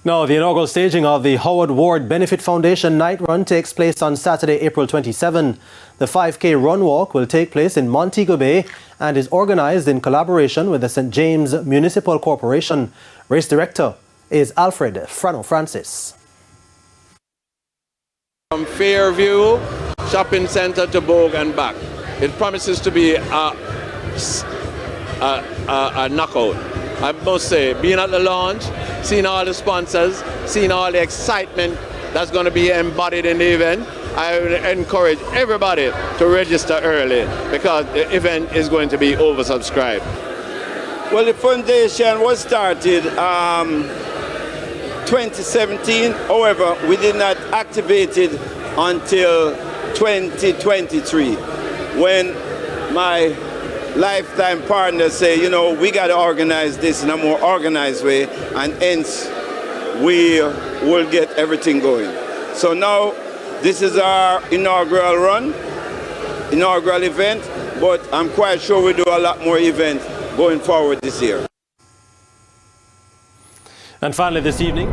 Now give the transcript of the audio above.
Now, the inaugural staging of the Howard Ward Benefit Foundation Night Run takes place on Saturday, April 27. The 5K run walk will take place in Montego Bay and is organized in collaboration with the St. James Municipal Corporation. Race director is Alfred Frano Francis. From Fairview Shopping Centre to Bogue and back, it promises to be a knockout. I must say, being at the launch, seeing all the sponsors, seeing all the excitement that's going to be embodied in the event, I would encourage everybody to register early because the event is going to be oversubscribed. Well, the foundation was started 2017. However, we did not activate it until 2023 when my lifetime partners say, you know, we got to organize this in a more organized way, and hence we will get everything going. So now this is our inaugural run, inaugural event, but I'm quite sure we do a lot more events going forward this year. And finally this evening,